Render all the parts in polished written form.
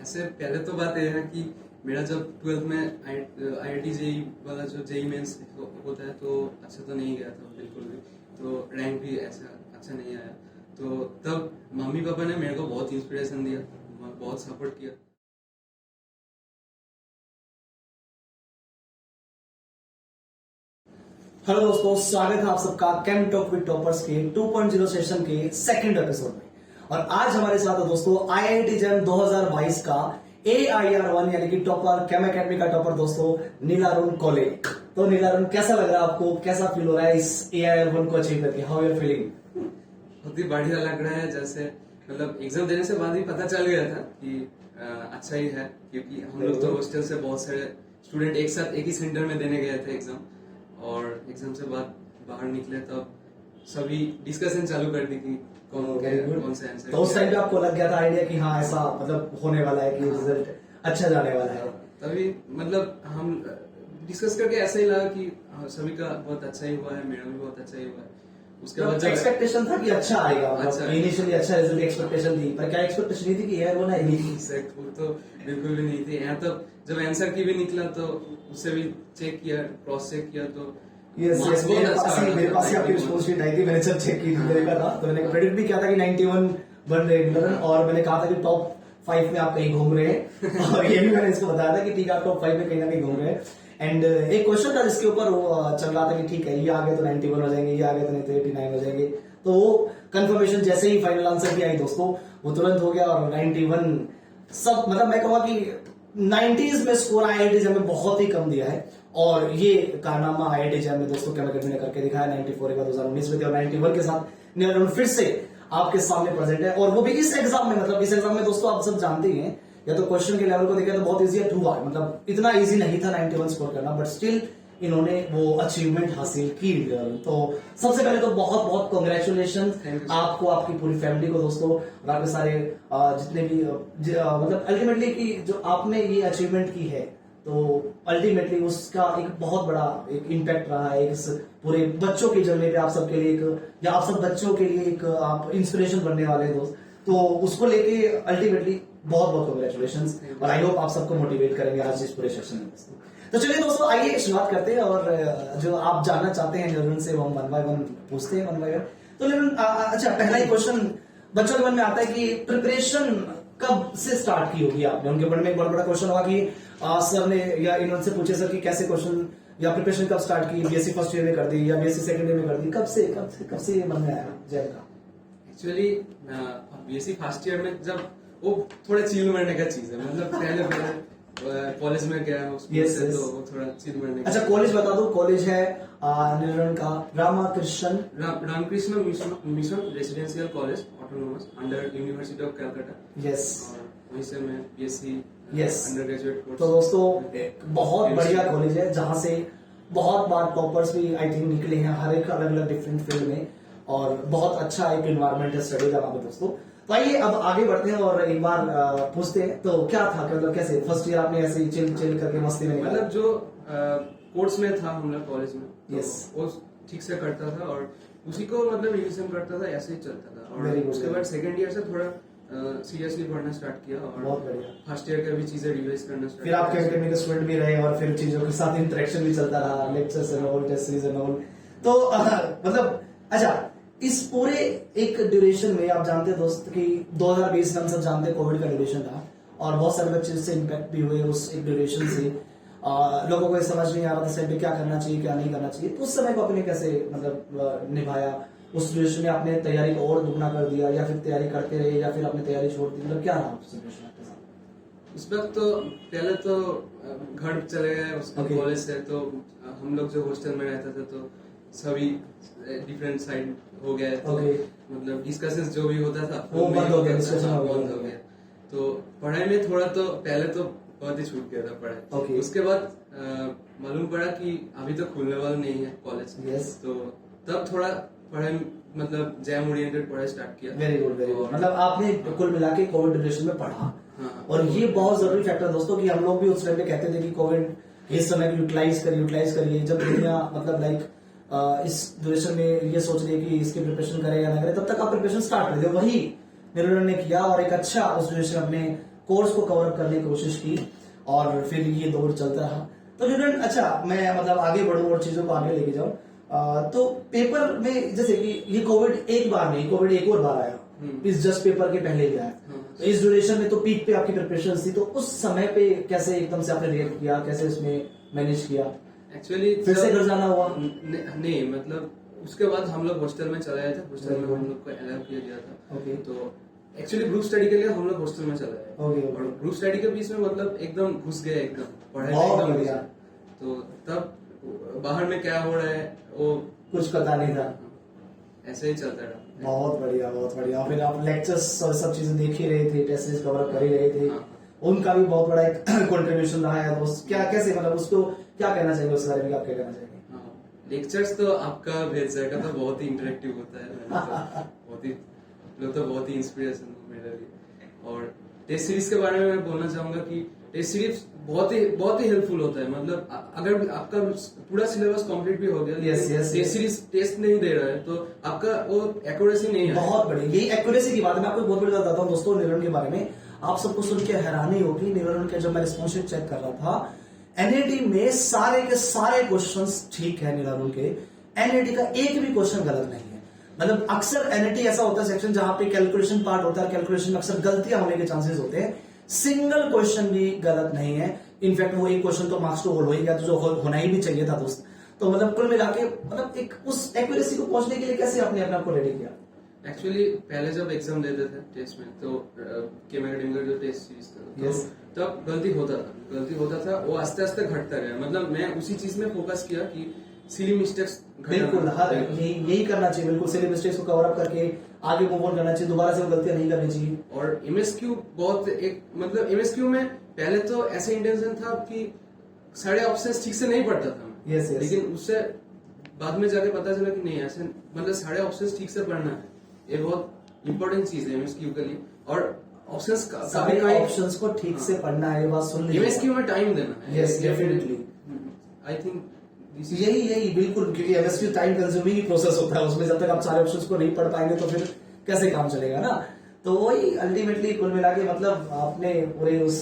ऐसे पहले तो बात यह है कि मेरा जब 12th में IIT जेई वाला जो जेई मेंस होता है तो अच्छा तो नहीं गया था बिल्कुल भी। तो रैंक भी ऐसा अच्छा नहीं आया। तो तब मम्मी पापा ने मेरे को बहुत इंस्पिरेशन दिया, बहुत सपोर्ट किया। हेलो दोस्तों, स्वागत है आप सबका कैम टॉक विद टॉपर्स के 2.0 सेशन के सेकंड एपिसोड में। और आज हमारे साथ है दोस्तों IIT जैम 2022 का AIR1 यानी कि टॉपर कैम एकेडमी का टॉपर दोस्तों नीलारुण कोले। तो नीलारुण, कैसा लग रहा है आपको, कैसा फील हो रहा है इस AIR1 को अचीव करके? How are feeling? बहुत ही बढ़िया लग रहा है। जैसे मतलब एग्जाम देने से बाद ही पता चल गया था कि अच्छा ही है, क्योंकि हम लोग तो हॉस्टल से बहुत सारे स्टूडेंट एक साथ एक ही सेंटर में देने गए थे एग्जाम, और एग्जाम से बाद बाहर निकले तब सभी डिस्कशन चालू कर दी कि कौन सा आंसर। तो उस टाइम पे आपको लग गया था आइडिया कि हाँ ऐसा मतलब होने वाला है कि रिजल्ट अच्छा जाने वाला है? तभी मतलब हम डिस्कस करके ऐसा ही लगा कि सभी का बहुत अच्छा ही हुआ है, मेरा भी बहुत अच्छा ही हुआ है। उसके बाद जब एक्सपेक्टेशन था कि अच्छा आएगा, अच्छा इनिशियली अच्छा रिजल्ट एक्सपेक्टेशन थी, पर क्या एक्सपेक्टेशन नहीं थी कि AIR1 आएगी? वो तो बिल्कुल भी नहीं थी। यहाँ तो जब आंसर की भी निकला तो उससे भी चेक किया, क्रॉस चेक किया, तो यस मेरे पास ही आपकी रिस्पॉन्स शीट आई थी। मैंने जब चेक की थी देखा था, तो मैंने प्रेडिक्ट भी किया था कि 91 बन रहे हैं, और मैंने कहा था कि टॉप 5 में आप कहीं घूम रहे हैं। और ये भी मैंने इसको बताया था कि ठीक है आप टॉप 5 में कहीं ना कहीं घूम रहे हैं। एंड एक क्वेश्चन था जिसके ऊपर चल रहा था कि ठीक है ये आ गए तो 91 हो जाएंगे, ये आ गए तो नहीं तो 89 हो जाएंगे। तो वो कंफर्मेशन जैसे ही फाइनल आंसर की आई दोस्तों, वो तुरंत हो गया और 91 सब मतलब मैं कहूँगा कि 90s में स्कोर IIT जैम में बहुत ही कम दिया है। और ये कारनामा IIT जैम में दोस्तों कैम एकेडमी ने करके दिखाया। 94 एक बार 2019 में थे और 91 के साथ नीलारुण फिर से आपके सामने प्रेजेंट है, और वो भी इस एग्जाम में। मतलब इस एग्जाम में दोस्तों आप सब जानते ही हैं, या तो क्वेश्चन के लेवल को देखा तो बहुत इजी है, ट्रू आर मतलब इतना इजी नहीं था 91 स्कोर करना, बट स्टिल इन्होंने वो अचीवमेंट हासिल की। तो सबसे पहले तो बहुत बहुत कॉन्ग्रेचुलेशन आपको, आपकी पूरी फैमिली को दोस्तों, और आपके सारे जितने भी मतलब अल्टीमेटली कि जो आपने ये अचीवमेंट की है, तो अल्टीमेटली उसका एक बहुत बड़ा एक इम्पैक्ट रहा है इस पूरे बच्चों की जर्नी पे। आप सबके लिए एक, या आप सब बच्चों के लिए एक आप इंस्पिरेशन बनने वाले हैं दोस्त। तो उसको लेके अल्टीमेटली बहुत बहुत कॉन्ग्रेचुलेशन, और आई होप आप सबको मोटिवेट करेंगे आज इस पूरे सेशन में दोस्तों। तो चलिए दोस्तों, आइए शुरुआत करते हैं, और जो आप जानना चाहते हैं नीलारुण से वो हम 1 by 1 पूछते हैं 1 by 1। तो नीलारुण, अच्छा पहला ही क्वेश्चन बच्चों के मन में आता है कि प्रिपरेशन कब से स्टार्ट की होगी आपने? उनके मन में एक बहुत बड़ा क्वेश्चन होगा कि सर ने या इन्होंने पूछे सर कि कैसे क्वेश्चन या प्रिपरेशन कब स्टार्ट की, BSc फर्स्ट ईयर में कर दी या BSc सेकंड ईयर में कर दी, कब से ये मन में आया जैम का? एक्चुअली BSc फर्स्ट ईयर में जब वो थोड़ा चिल मारने का चीज है, मतलब पहले कॉलेज में गया उसमें से तो वो थोड़ा चिल मारने का। अच्छा कॉलेज बता दो, कॉलेज है नीलारुण का Ramakrishna Mission Residential College autonomous under University of Calcutta. Yes, वहीं से मैं BSc yes undergraduate course. तो दोस्तों एक बहुत बढ़िया कॉलेज है जहां से बहुत बार टॉपर्स भी आई थिंक निकले हैं हर एक अलग अलग डिफरेंट फील्ड में, और बहुत अच्छा एक एनवायरमेंट है स्टडी का वहां पे दोस्तों। तो आइए अब आगे बढ़ते हैं और एक बार पूछते हैं, तो क्या था, मतलब कैसे फर्स्ट ईयर आपने ऐसे ही चिल करके मस्ती में मतलब जो कोर्स में था हम लोग कॉलेज में, तो Yes. वो ठीक से करता था और उसी को मतलब रिविजन करता था, ऐसे ही चलता था। और Very good, उसके very बाद सेकंड ईयर से थोड़ा सीरियसली पढ़ना स्टार्ट किया, और बहुत बढ़िया। फर्स्ट ईयर का भी चीजें रिवाइज करना स्टार्ट फिर आपके एकेडमी के स्टूडेंट भी रहे और फिर चीजों के साथ इंटरेक्शन भी चलता रहा, lectures and all, test series and all. तो मतलब अच्छा इस पूरे एक ड्यूरेशन में आप जानते हैं दोस्त कि 2020 में हम सब जानते हैं कोविड का ड्यूरेशन था, और बहुत सारे बच्चे इससे इम्पैक्ट भी हुए उस एक ड्यूरेशन से। लोगों को समझ नहीं आ रहा था इस टाइम पे क्या करना चाहिए क्या नहीं करना चाहिए। तो उस समय को आपने कैसे मतलब निभाया? उस ड्यूरेशन में आपने तैयारी को और दुगना कर दिया, या फिर तैयारी करते रहे, या फिर आपने तैयारी छोड़ दी, मतलब क्या रहा सिचुएशन आपके साथ? उस वक्त तो पहले तो घर चले गए उसके कॉलेज से, तो हम लोग जो हॉस्टल में रहते थे तो सभी डिफरेंट साइड हो गए, तो मतलब डिस्कशन जो भी होता था वो बंद हो गया, डिस्कशन बंद हो गया। तो पढ़ाई में थोड़ा तो पहले तो बहुत ही छूट गया था पढ़ाई। उसके बाद मालूम पड़ा कि अभी तो खुलने वाला नहीं है कॉलेज। तो तब थोड़ा पढ़ाई मतलब जैम ओरिएंटेड पढ़ाई स्टार्ट किया। वेरी गुड वेरी गुड, मतलब आपने कुल मिला के कोविड ड्यूरेशन में पढ़ा। हाँ, और ये बहुत जरूरी फैक्टर दोस्तों कि हम लोग भी उस टाइम पे कहते थे कि कोविड इस समय यूटिलाइज करिए। जब दुनिया मतलब लाइक इस ड्यूरेशन में ये सोच रही है कि इसकी प्रिपरेशन करे या ना करे, तब तक आप प्रिपरेशन स्टार्ट कर दो। वही नीलारुण ने किया और एक अच्छा उस ड्यूरेशन अपने कोर्स को कवर अप करने की कोशिश की और फिर ये दौर चलता रहा। तो स्टूडेंट, अच्छा मैं मतलब आगे बढ़ूं और चीजों को आगे लेके जाऊं, तो पेपर में जैसे कि ये कोविड एक बार नहीं, कोविड एक और बार आया, इस जस्ट पेपर के पहले भी आया, तो इस ड्यूरेशन में तो पीक पे आपकी प्रिपरेशन थी, तो उस समय पे कैसे एकदम से आपने रिएक्ट किया, कैसे उसमें मैनेज किया? एक्चुअली फिर से घर जाना हुआ? नहीं, मतलब उसके बाद हम लोग हॉस्टल में चले गए थे, हॉस्टल में हम लोग को अलाउ किया गया था। ओके। तो एक्चुअली ग्रुप स्टडी के लिए हम लोग हॉस्टल में चले गए। ओके। और ग्रुप स्टडी के बीच में मतलब एकदम घुस गए, एकदम पढ़ाई में बहुत एकदम घुस बढ़िया। गए। तो तब बाहर में क्या हो रहा है वो कुछ पता नहीं था, ऐसे ही चलता रहा। बहुत बढ़िया, बहुत बढ़िया। फिर आप लेक्चर्स और सब चीजें देख ही रहे थे, टेस्ट सीरीज कवर कर ही रहे थे, उनका भी बहुत बड़ा एक कंट्रीब्यूशन रहा है। तो क्या कैसे मतलब उसको क्या कहना चाहिए, उस बारे में आप क्या कहना चाहिए? लेक्चर्स तो आपका वेबसाइट का तो बहुत ही इंटरेक्टिव होता है, बहुत ही लोग तो बहुत ही इंस्पिरेशन मेरे लिए। और टेस्ट सीरीज के बारे में मैं बोलना चाहूंगा कि टेस्ट सीरीज बहुत ही हेल्पफुल होता है। मतलब अगर आपका पूरा सिलेबस कंप्लीट भी हो गया, टेस्ट सीरीज टेस्ट नहीं दे रहा है तो आपका वो एक्यूरेसी नहीं है। बहुत बढ़िया, यही एक्यूरेसी की बात है। मैं आपको बहुत बड़ी बात बताता हूँ दोस्तों, निरन के बारे में आप सबको सुन के हैरानी होगी। निरन के जब मैं रिस्पॉन्स शीट चेक कर रहा था, एनईटी में सारे के सारे क्वेश्चंस ठीक है निरन के, एनईटी का एक भी क्वेश्चन गलत नहीं है। मतलब अक्सर एनईटी ऐसा होता है सेक्शन जहां पे कैलकुलेशन पार्ट होता है, कैलकुलेशन में अक्सर गलतियां होने के चांसेस होते हैं, सिंगल क्वेश्चन भी गलत नहीं है। इनफैक्ट वो एक क्वेश्चन तो मार्क्स टू होल हो ही गया, तो जो होना ही भी चाहिए था दोस्त। तो मतलब कुल मिला के मतलब एक उस एक्यूरेसी को पहुंचने के लिए कैसे आपने अपने आप को रेडी किया? एक्चुअली पहले जब एग्जाम देते थे टेस्ट में, तो केम एकेडमी का जो टेस्ट सीरीज था, तो तब गलती होता था, वो आस्ते आस्ते घटता गया। मतलब मैं उसी चीज में फोकस किया कि सिली मिस्टेक्स, बिल्कुल यही करना चाहिए, बिल्कुल सिली मिस्टेक्स को कवर अप करके आगे मूव ऑन करना चाहिए, दोबारा से वो गलतियां नहीं करनी चाहिए। और एमएसक्यू बहुत एक मतलब एमएसक्यू में पहले तो ऐसे इंटेंशन था कि सारे ऑप्शंस ठीक से नहीं पढ़ता था मैं। yes. लेकिन उससे बाद में जाके पता चला कि नहीं, ऐसे मतलब सारे ऑप्शंस ठीक से पढ़ना है, ये बहुत इंपॉर्टेंट चीज है एमएसक्यू के लिए। और ऑप्शंस सारे ऑप्शंस को ठीक से पढ़ना है, ये बात सुन ली। एमएसक्यू में टाइम देना है। Yes, definitely. आई थिंक यही बिल्कुल, क्योंकि एमएसक्यू टाइम कंज्यूमिंग ही प्रोसेस होता है, उसमें जब तक आप सारे ऑप्शंस को नहीं पढ़ पाएंगे तो फिर कैसे काम चलेगा ना। तो वही अल्टीमेटली कुल मिला के मतलब आपने पूरे उस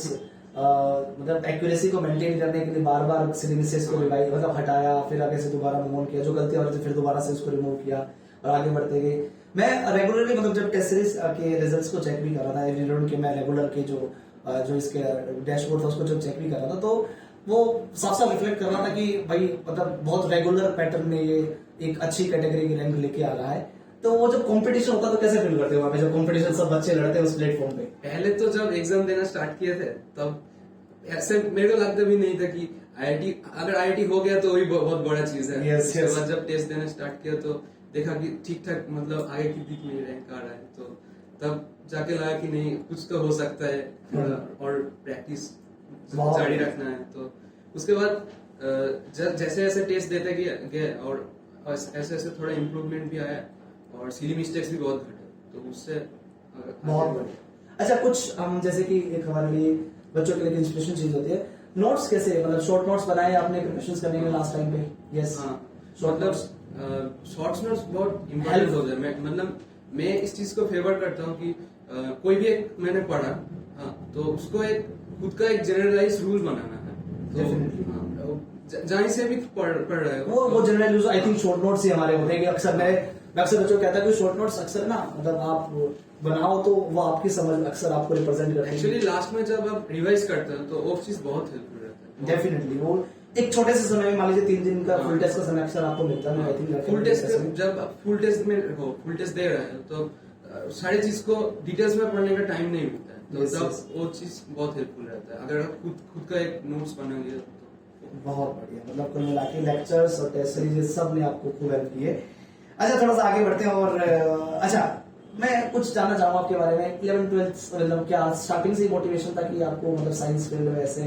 मतलब एक्यूरेसी को मेंटेन करने के लिए बार बार सिलेबस को रिवाइज मतलब हटाया, फिर आगे से दोबारा मूव ऑन किया, जो गलतियां हो रही थी फिर दोबारा से उसको रिमूव किया और आगे बढ़ते गए। मैं रेगुलरली मतलब जब टेस्ट सीरीज के रिजल्ट्स को चेक भी कर रहा था एवरी राउंड के, मैं रेगुलर के जो इसके डैशबोर्ड था उसको जब चेक भी कर रहा था, तो वो साफ साफ रिफ्लेक्ट कर रहा था कि भाई मतलब बहुत रेगुलर पैटर्न में ये एक अच्छी कैटेगरी की रैंक लेके आ रहा है। तो वो जब कंपटीशन होता है तो कैसे फील करते हो वहां पे, जब कंपटीशन सब बच्चे लड़ते हैं उस प्लेटफॉर्म पे? पहले तो जब एग्जाम देना स्टार्ट किए थे तब ऐसे मेरे को लगता भी नहीं था कि आईआईटी, अगर आईआईटी हो गया तो वही बहुत बड़ा चीज है। उसके बाद जब टेस्ट देना स्टार्ट किया तो देखा कि ठीक ठाक मतलब आगे की दिख में रैंक आ रहा है, तो तब जाके लगा कि नहीं कुछ तो हो सकता है और प्रैक्टिस जारी रखना है। तो उसके बाद जैसे जैसे टेस्ट देते गए और ऐसे ऐसे थोड़ा इम्प्रूवमेंट भी आया और सिली मिस्टेक्स भी बहुत घटे, तो उससे बहुत बढ़िया। अच्छा, कुछ हम जैसे कि एक हमारे लिए बच्चों के लिए इंस्पिरेशन चीज होती है, नोट्स कैसे मतलब शॉर्ट नोट्स बनाए आपने प्रिपरेशंस करने के लास्ट टाइम पे? यस, मतलब शॉर्ट नोट्स बहुत इम्पोर्टेंट होते हैं। मतलब मैं इस चीज को फेवर करता हूँ कि कोई भी एक मैंने पढ़ा, तो उसको एक खुद का एक जनरलाइज रूल बनाना है। जहाँ से भी पढ़ रहा है वो general use I think short notes ही हमारे होते हैं कि अक्सर मैं अक्सर बच्चों को कहता है कि शॉर्ट नोट्स अक्सर ना मतलब आप बनाओ तो वो आपकी समझ अक्सर आपको रिप्रेजेंट करते हैं। एक्चुअली लास्ट में जब आप रिवाइज करते हो तो वो चीज बहुत हेल्पफुल रहता है। डेफिनेटली वो एक छोटे से समय में मान लीजिए 3 दिन का फुल टेस्ट का समय अक्सर आपको मिलता है। आई थिंक फुल टेस्ट जब आप फुल टेस्ट में हो, फुल टेस्ट दे रहे हो तो सारी चीज को डिटेल्स में पढ़ने का टाइम नहीं मिलता है, तो तब वो चीज बहुत हेल्पफुल रहता है अगर आप खुद का एक नोट्स बना लिया तो। बहुत बढ़िया, मतलब कुल मिला के लेक्चर्स और टेस्ट सीरीज सब ने आपको खूब हेल्प की है। अच्छा, थोड़ा सा आगे बढ़ते हैं और अच्छा मैं कुछ जानना चाहूंगा आपके बारे में। 11th-12th मतलब क्या स्टार्टिंग से मोटिवेशन था कि आपको मतलब साइंस फील्ड में ऐसे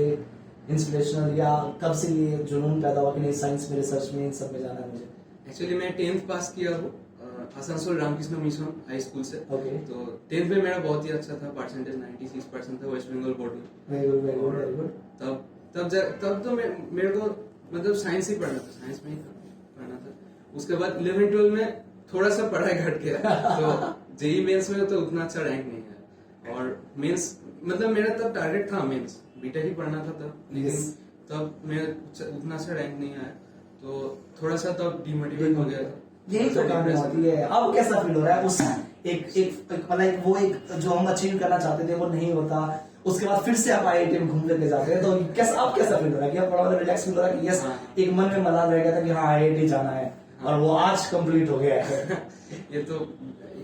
इंस्पिरेशनल, या कब से ये जुनून पैदा हुआ कि नहीं साइंस में, रिसर्च में, इन सब में जाना है मुझे? एक्चुअली मैं 10th पास किया हूँ Asansol Ramakrishna Mission high school से। okay. तो 10th में मेरा बहुत ही अच्छा था, परसेंटेज 96% था वेस्ट बंगाल बोर्ड में। Very good. तब तो मेरे को मतलब साइंस ही पढ़ना था, साइंस में ही पढ़ना था। उसके बाद 11-12 में थोड़ा सा पढ़ाई घट गया तो जेई मेंस में तो उतना अच्छा रैंक नहीं है। और मेंस मतलब मेरा तब टारगेट था मेंस, बीटेक ही पढ़ना था तब, लेकिन Yes. तब मेरा उतना सा रैंक नहीं आया, तो थोड़ा सा तब डिमोटिवेट हो गया था। यही तो कहानी होती है। अब कैसा फील हो रहा है उस मतलब वो एक जो हम अचीव करना चाहते थे वो नहीं होता, उसके बाद फिर से आप आईआईटी में घूम लेके जाते हैं, तो कैसा आप कैसा फील हो रहा है कि आप थोड़ा रिलैक्स फील हो रहा है कि यस, एक मन में मलाल रह गया था कि हाँ आईआईटी जाना है और वो आज कंप्लीट हो गया है। ये तो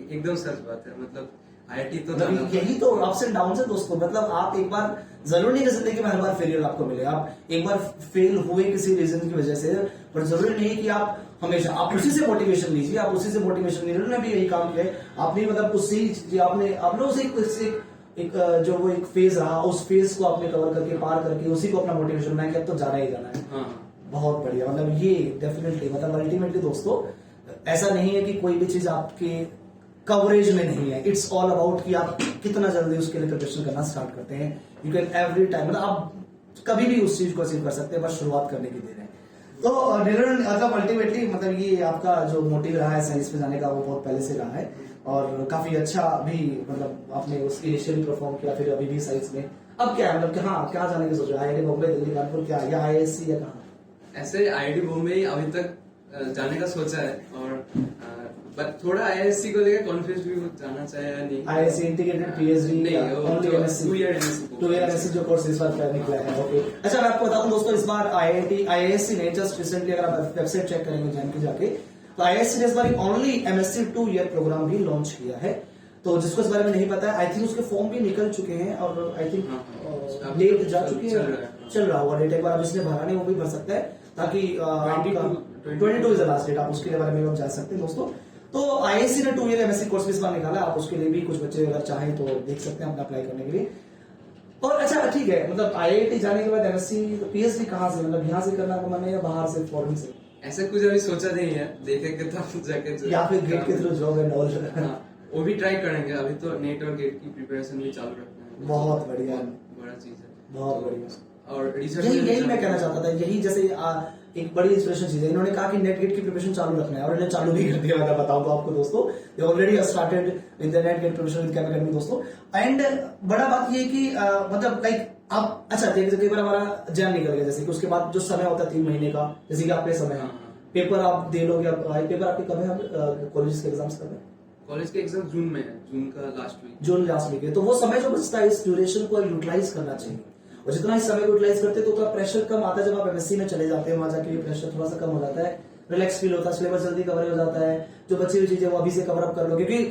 एकदम सच बात है, मतलब आईआईटी तो मतलब यही तो अप्स एंड डाउन है दोस्तों। मतलब आप एक बार जरूरी नहीं कर सकते कि हर बार फेलियर आपको मिले, आप एक बार फेल हुए किसी रीजन की वजह से, पर जरूरी नहीं कि आप हमेशा आप उसी से मोटिवेशन लीजिए, आप उसी से मोटिवेशन लीजिए। उन्होंने भी यही काम किया, आपने मतलब उसी आपने उसे एक जो वो एक फेज रहा, उस फेज को आपने कवर करके पार करके उसी को अपना मोटिवेशन बनाया कि अब तो जाना ही जाना है। हाँ। बहुत बढ़िया। मतलब ये डेफिनेटली मतलब अल्टीमेटली दोस्तों ऐसा नहीं है कि कोई भी चीज आपके कवरेज में नहीं है, इट्स ऑल अबाउट कि आप कितना जल्दी उसके लिए प्रिपरेशन करना स्टार्ट करते हैं। यू कैन एवरी टाइम, मतलब आप कभी भी उस चीज को अचीव कर सकते हैं, बस शुरुआत करने की देर है। तो मतलब अल्टीमेटली मतलब ये आपका जो मोटिव रहा है साइंस में जाने का वो बहुत पहले से रहा है और काफी अच्छा भी, मतलब आपने उसकी इनिशियली परफॉर्म किया, फिर अभी भी साइंस में अब क्या है, मतलब कि हाँ क्या जाने की सोच रहे हैं, आईआईटी बॉम्बे, दिल्ली, कानपुर, क्या या आईआईएससी या कहाँ? ऐसे आईआईटी बॉम्बे ही अभी तक जाने का सोचा है, और बट थोड़ा आईआईएससी को लेकर कॉन्फ्यूज भी जाना चाहिए या नहीं। आईआईएससी इंटीग्रेटेड पीएचडी नहीं, ओनली एमएससी, 2 ईयर एमएससी जो कोर्स इस बार निकला है। ओके, अच्छा मैं आपको बता दूं दोस्तों, इस बार आईआईएससी ने जस्ट रिसेंटली, अगर आप वेबसाइट चेक करेंगे जैन की जाके, तो आईआईएससी ने इस बार ओनली एमएससी 2 ईयर प्रोग्राम भी लॉन्च किया है। तो जिसको इस बारे में नहीं पता है, आई थिंक उसके फॉर्म भी निकल चुके हैं और आई थिंक डेट जा चुकी है, चल रहा होगा डेट। एक बार जिसने भरा नहीं वो भी भर सकता है, ताकि 22 इज लास्ट डेट, आप उसके बारे में जा सकते हैं दोस्तों। तो आईआईएससी ने 2 ईयर एमएससी कोर्स भी इस बार निकाला, आप उसके लिए भी कुछ बच्चे अगर चाहें तो देख सकते हैं अपना अप्लाई करने के लिए। और अच्छा ठीक है, मतलब आईआईटी जाने के बाद एमएससी पीएचडी कहाँ से, मतलब यहाँ से करना का मन है या बाहर से, फॉरेन से? ऐसे कुछ अभी सोचा नहीं है, देखेंगे तब जाके, या फिर गेट के थ्रू जॉब एंड ऑल? वो भी ट्राई करेंगे। अभी तो नेट और गेट की प्रिपरेशन भी चालू रखना है। बहुत बढ़िया, बड़ा चीज है, बहुत बढ़िया। और रिसर्च यही मैं कहना चाहता था, यही जैसे एक बड़ी इंस्पिरेशन चीज है। इन्होंने कहा कि नेट गेट की प्रिपरेशन चालू रखना है और इन्हें चालू भी कर दिया। मैं बताऊं तो आपको दोस्तों, they already started in the NET GATE preparation with academy दोस्तों। एंड बड़ा बात ये कि मतलब लाइक आप अच्छा देखिए, कई बार हमारा जैम निकल गया, जैसे कि उसके बाद जो समय होता है 3 महीने का, जैसे कि आपके समय है, पेपर आप दे लोगे। अब पेपर आपके कब है, कॉलेज के एग्जाम्स कब है? कॉलेज के एग्जाम जून में है, जून का लास्ट वीक, जून लास्ट वीक है। तो वो समय जो बचता है, इस ड्यूरेशन को यूटिलाइज करना चाहिए, और जितना इस समय को यूटिलाइज करते हैं तो उतना प्रेशर कम आता है। जब आप एमएससी में चले जाते हैं वहां जाके प्रेशर थोड़ा सा कम हो जाता है, रिलैक्स फील होता है, सिलेबस जल्दी कवर हो जाता है, जो बची हुई चीजें वो अभी से कवर अप कर लो, क्योंकि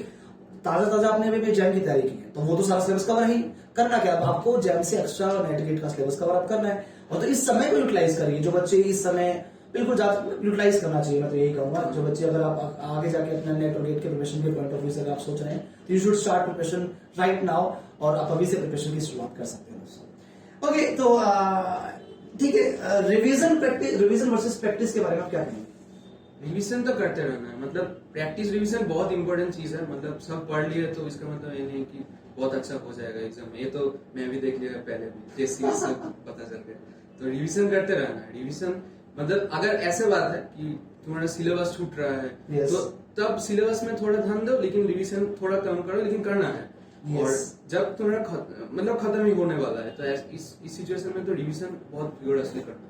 ताजा आपने अभी जैम की तैयारी की है तो वो तो सारा सिलेबस कवर ही करना, क्या आपको जैम से एक्स्ट्रा नेट गेट का सिलेबस कवर अप करना है। और तो इस समय को यूटिलाइज करिए, जो बच्चे इस समय बिल्कुल यूटिलाइज करना चाहिए। मैं तो यही कहूंगा, जो बच्चे अगर आप आगे जाके अपना नेट और गेट के प्रिपरेशन के पॉइंट ऑफ व्यू से अगर आप सोच रहे हैं तो you should start preparation right now, और आप अभी से प्रिपरेशन की शुरुआत कर सकते हैं दोस्तों। ओके, तो ठीक है, रिवीजन वर्सेस प्रैक्टिस के बारे में आप क्या कहेंगे? रिवीजन तो करते रहना है, मतलब प्रैक्टिस रिवीजन बहुत इंपॉर्टेंट चीज है। मतलब सब पढ़ लिए तो इसका मतलब ये नहीं कि बहुत अच्छा हो जाएगा एग्जाम में, ये तो मैं भी देख लिया पहले भी, जैसे से पता चल गया। तो रिवीजन करते रहना है। रिवीजन मतलब अगर ऐसे बात है कि तुम्हारा सिलेबस छूट रहा है, yes. तो तब सिलेबस में थोड़ा ध्यान दो, लेकिन रिवीजन थोड़ा कम करो, लेकिन करना है। yes. और जब तुम्हारा मतलब खत्म ही होने वाला है, तो इस सिचुएशन में तो रिवीजन बहुत विगोरसली करना है।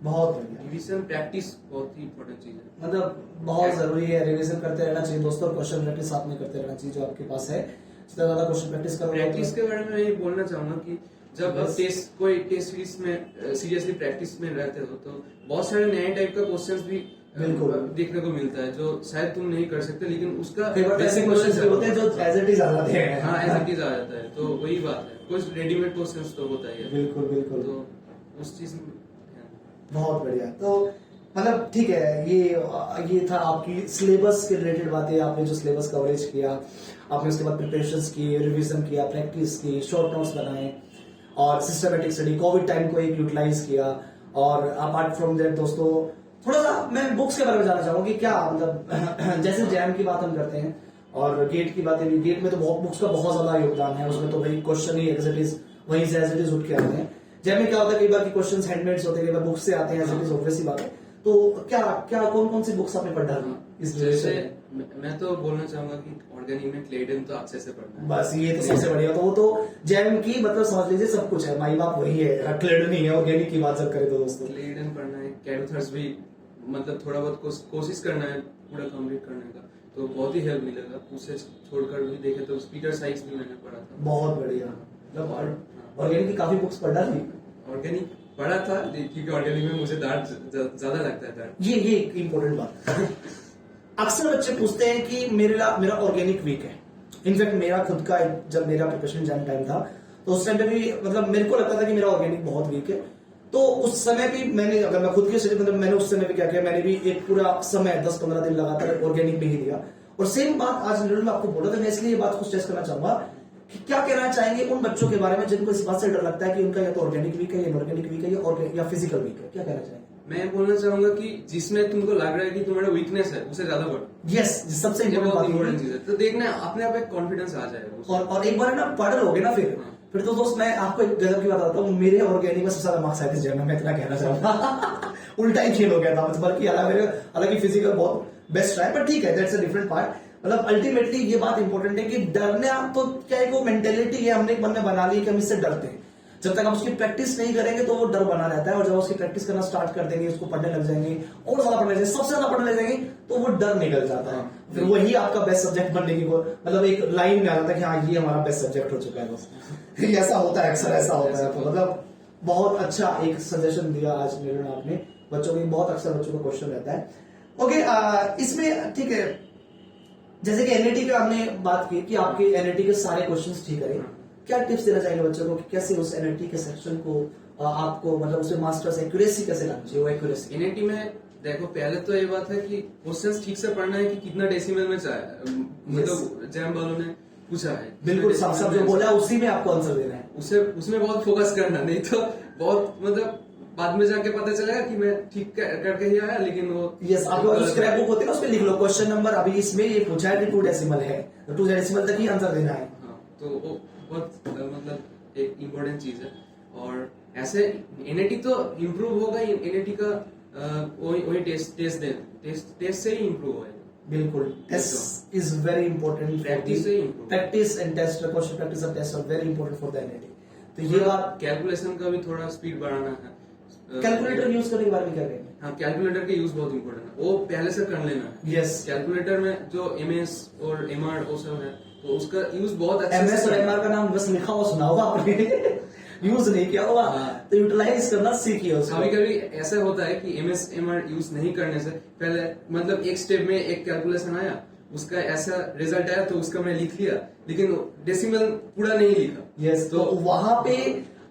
बहुत बढ़िया, रिवीजन प्रैक्टिस बहुत ही इंपॉर्टेंट चीज है, मतलब बहुत जरूरी है। रिवीजन करते रहना चाहिए दोस्तों, और क्वेश्चन प्रैक्टिस साथ में करते रहना चाहिए जो आपके पास है। जितना ज्यादा क्वेश्चन प्रैक्टिस करो। प्रैक्टिस के बारे में ये बोलना चाहूंगा कि जब आप कोई टेस्ट सीरीज में सीरियसली प्रैक्टिस में रहते हो तो बहुत सारे नए टाइप का क्वेश्चंस भी बिल्कुल देखने को मिलता है, जो शायद तुम नहीं कर सकते, लेकिन उसका बेसिक क्वेश्चंस होते हैं जो एज इट इज आ जाते हैं। हाँ, एज इट इज आ जाता है, तो वही बात है, कुछ रेडीमेड क्वेश्चंस तो होता ही है। बिल्कुल बिल्कुल, तो उस चीज में बहुत बढ़िया। तो मतलब ठीक है, ये था आपकी सिलेबस के रिलेटेड बातें। आपने जो सिलेबस कवरेज किया, आपने उसके बाद प्रिपरेशंस की, रिवीजन किया, प्रैक्टिस की, शॉर्ट नोट्स बनाए और सिस्टमेटिक स्टडी, कोविड टाइम को एक यूटिलाइज किया। और अपार्ट फ्रॉम दैट दोस्तों, थोड़ा सा मैं बुक्स के बारे में जानना चाहूंगा कि क्या मतलब जैसे जैम की बात हम करते हैं और गेट की बातें भी, गेट में तो बहुत बुक्स का बहुत ज्यादा योगदान है, उसमें तो भाई क्वेश्चन ही एज इट इज वहीं से एज इट इज उठ के आते हैं। जैम में क्या होता है, कई बार की क्वेश्चंस हैंडमेड्स होते हैं, कई बार बुक्स से आते हैं, एज इट इज ऑब्वियस सी बात है। तो क्या क्या कौन कौन सी बुक्स आपने पढ़ डाली इस? जैसे मैं तो बोलना चाहूंगा कि ऑर्गेनिक में क्लेडन तो अच्छे से पढ़ना है। बस ये तो सबसे बढ़िया। तो वो तो जैम की मतलब समझ लीजिए सब कुछ है, माई बाप वही है, क्लेडन नहीं है। ऑर्गेनिक की बात जब करें तो दोस्तों क्लेडन पढ़ना है, कैरोथर्स भी मतलब थोड़ा बहुत कोशिश करना है पूरा कंप्लीट करने का, तो बहुत ही हेल्प मिलेगा। उसे छोड़कर भी देखे तो पीटर साइक्स भी मैंने पढ़ा था, बहुत बढ़िया। मतलब ऑर्गेनिक की काफी बुक्स पढ़ा थी। ऑर्गेनिक पढ़ा था क्योंकि ऑर्गेनिक में मुझे डार्ट ज्यादा लगता है। डार्ट ये इम्पोर्टेंट बात। अक्सर बच्चे पूछते हैं कि मेरा ऑर्गेनिक वीक है। इनफैक्ट मेरा खुद का जब मेरा प्रिपरेशन एग्जाम टाइम था तो उस टाइम पे भी मतलब मेरे को लगता था कि मेरा ऑर्गेनिक बहुत वीक है। तो उस समय भी मैंने, अगर मैं खुद की स्टडी मतलब मैंने उस समय भी क्या किया, मैंने भी एक पूरा समय 10-15 दिन लगातार ऑर्गेनिक में ही दिया। और सेम बात आज में आपको बोला था, मैं इसलिए ये बात कुछ टेस्ट करना चाहूंगा कि क्या कहना चाहेंगे उन बच्चों के बारे में जिनको इस बात से डर लगता है कि उनका या तो ऑर्गेनिक वीक है या इनऑर्गेनिक वीक है या फिजिकल वीक है। क्या कहना चाहेंगे? मैं बोलना चाहूंगा कि जिसमें तुमको लग रहा है कि तुम्हारा वीकनेस है उसे ज्यादा पढ़ो। यस, सबसे इम्पोर्टेंट चीज है। तो देखना अपने आप एक कॉन्फिडेंस आ जाएगा। और एक बार ना पढ़ लोगे ना फिर तो दोस्त मैं आपको एक गजब की बात बताता हूँ। मेरे ऑर्गेनिक में सबसे ज्यादा मार्क्स आए थे जर्नल में, इतना कहना चाहूंगा। उल्टा ही खेल हो गया था, बल्कि हालांकि फिजिकल बहुत बेस्ट रहा है, पर ठीक है, दैट्स अ डिफरेंट पार्ट। मतलब अल्टीमेटली ये बात इंपॉर्टेंट है कि डरने आप तो क्या है, वो मेंटेलिटी है हमने एक मन में बना ली कि हम इससे डरते हैं। जब तक हम उसकी प्रैक्टिस नहीं करेंगे तो वो डर बना रहता है, और जब उसकी प्रैक्टिस करना स्टार्ट कर देंगे, उसको पढ़ने लग जाएंगे और ज्यादा पढ़ने लग जाएंगे, सबसे ज्यादा पढ़ने लग जाएंगे, तो वो डर निकल जाता है। फिर वही आपका बेस्ट सब्जेक्ट बनने की मतलब एक लाइन में आ जाता है कि हाँ ये हमारा बेस्ट सब्जेक्ट हो चुका है दोस्तों। ऐसा होता है, अक्सर ऐसा होता है। तो मतलब बहुत अच्छा एक सजेशन दिया आज मेरे आपने बच्चों को, बहुत अक्सर बच्चों को क्वेश्चन रहता है। ओके, इसमें ठीक है, जैसे कि एनएटी का हमने बात की कि आपके एनएटी के सारे क्वेश्चंस ठीक है, क्या टिप्स देना चाहेंगे बच्चों को कि कैसे उस एनएटी के सेक्शन को आपको मतलब उसे मास्टर्स एक्यूरेसी कैसे लानी चाहिए? वो एक्यूरेसी एनएटी में देखो, पहले तो ये बात है कि क्वेश्चंस ठीक से पढ़ना है कि कितना डेसिमल में चाहे, मतलब जैम वालों ने पूछा है बिल्कुल सब जो बोला उसी में आपको आंसर देना है। उसमें बहुत फोकस करना, नहीं तो बहुत मतलब बाद में जाके पता चलेगा कि मैं ठीक करके ही आया, लेकिन वो यस, आपके पास स्क्रैप बुक होती है ना, उसमें लिख लो क्वेश्चन नंबर, अभी इसमें ये पूछा है कि 2 डेसिमल है, तो 2 डेसिमल तक ही आंसर देना है। तो वो बहुत मतलब एक इम्पोर्टेंट चीज है। और ऐसे एनएटी तो इम्प्रूव होगा, एनएटी का वही टेस्ट से ही इम्प्रूव होगा। बिल्कुल, test is very important. Practice and test, question practice और test are very important for the NAT. तो ये बात, कैलकुलेशन का भी थोड़ा स्पीड बढ़ाना है। कैलकुलेटर यूज करने के बारे में क्या कहेंगे? हाँ, कैलकुलेटर का यूज बहुत इंपॉर्टेंट है, वो पहले से कर लेना है। यस, कैलकुलेटर में जो एमएस और एमआर वो सब है, तो उसका यूज बहुत अच्छा एमएस और एमआर का नाम बस लिखा हुआ सुना होगा आपने, यूज नहीं किया होगा। तो यूटिलाइज करना सीखिए उसको। कभी कभी ऐसा होता है कि एमएस एमआर यूज नहीं करने से पहले मतलब एक स्टेप में एक कैलकुलेशन आया, उसका ऐसा रिजल्ट आया तो उसका मैं लिख लिया, लेकिन डेसिमल पूरा नहीं लिखा। यस, तो वहां पे